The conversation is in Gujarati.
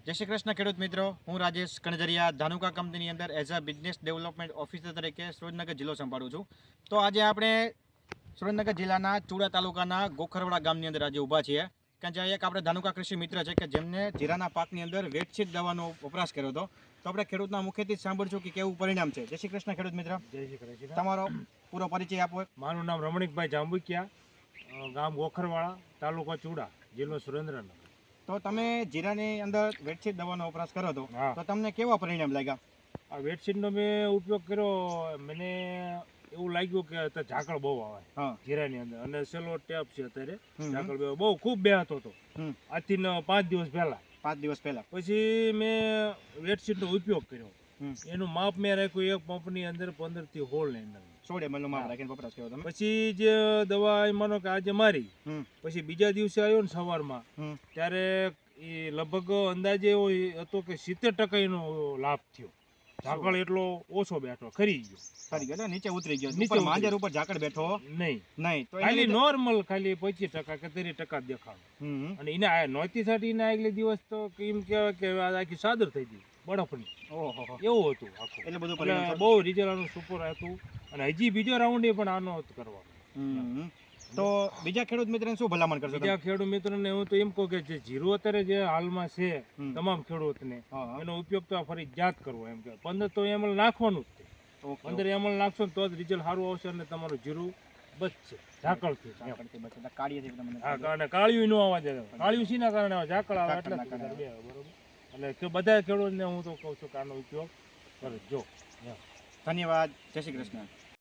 જય શ્રી કૃષ્ણ ખેડૂત મિત્રો, હું રાજેશ કણજરિયા ધાનુકા કંપનીની અંદર as a business development officer તરીકે સુરેન્દ્રનગર જિલ્લો સંભાળું છું. તો આજે આપણે સુરેન્દ્રનગર જિલ્લાના ચુડા તાલુકાના ગોખરવાડા ગામની અંદર આજે ઊભા છીએ કે જ્યાં એક આપણે ધાનુકા કૃષિ મિત્ર છે કે જેમને જીરાના પાકની અંદર વેટશીટ દવાનો વપરાશ કર્યો હતો. તો આપણે ખેડૂતના મુખેથી જ સાંભળશું કે કેવું પરિણામ છે. જય શ્રી કૃષ્ણ ખેડૂત મિત્ર. જય શ્રી કૃષ્ણ. તમારો પૂરો પરિચય આપો. મારું નામ રમણીકભાઈ જાંબુકિયા, ગામ ગોખરવાડા, તાલુકો ચુડા, જિલ્લો સુરેન્દ્રનગર. તો તમે જીરાની અંદર વેટશીટ દવાનો વપરાશ કર્યો હતો, હા. તો તમને કેવા પરિણામ લાગ્યા? આ વેટશીટનો મેં ઉપયોગ કર્યો. મને એવું લાગ્યું કે અત્યારે ઝાકળ બહુ આવે હા. જીરાની અંદર, અને સેલો ટેપ છે અત્યારે હમ. ઝાકળ બહુ ખૂબ બેહતો હતો હમ. આજથી 5 દિવસ પહેલા. 5 દિવસ પહેલા. પછી મેં વેટશીટનો ઉપયોગ કર્યો. હમ. એનું માપ મેં રાખ્યું એક પંપની અંદર 15 થી 16 ની અંદર. 16 ml નો માપ હા. રાખીને વપરાશ કર્યો તમે. પછી જે દવા એ માનો કે આજે મારી, હમ. પછી બીજા દિવસે આવ્યો ને સવારમાં, હમ. ત્યારે એ લગભગ અંદાજે એવો હતો કે 70% એનો લાભ થયો. ઝાકળ એટલો ઓછો બેઠો, ખરી ગયો. ખરી ગયો, નીચે ઉતરી ગયો. નીચે ઉપર ઉતરી માંજર ઉપર ઝાકળ બેઠો નહીં, નહીં. તો ખાલી નોર્મલ ખાલી 25% કે 30% દેખાવ. હમ. અને એને આ નોતી સાટી ના આગલે દિવસ તો કે એમ કહેવાય કે આ આખી સાદર થઈ ગઈ બરફની, ઓહો, એવું હતું આખું. એટલે બધું એટલે પરિણામ છે. બહુ રિઝલ્ટ આનું સુપર હતું. અને હજી બીજો રાઉન્ડ પણ આનો જ કરવાનો. હમ. તો બીજા ખેડૂત મિત્રને શું ભલામણ કરશો તમે? બીજા ખેડૂત મિત્રોને હું તો એમ કહું કે જે જીરું અત્યારે જે હાલમાં છે હમ. તમામ ખેડૂતને હા, હા. એનો ઉપયોગ તો ફરજિયાત કરવો. એમ કે 15 તો ml નાખવાનું જ છે. ઓકે, 15 ml નાખશો ને તો જ રિઝલ્ટ સારું આવશે અને તમારું જીરું બચશે ઝાકળથી. ઝાકળથી બચે. એટલે કાળીએથી તમને હા, કારણ કાળિયું ન આવવા દે. કાળિયું શીના કારણે આવે? ઝાકળ આવે એટલે ઝાકળના કારણે. બે આવે, બરોબર. એટલે કે બધા ખેડૂતને હું તો કહું છું કે આનો ઉપયોગ કરજો. ધન્યવાદ. જય શ્રી કૃષ્ણ.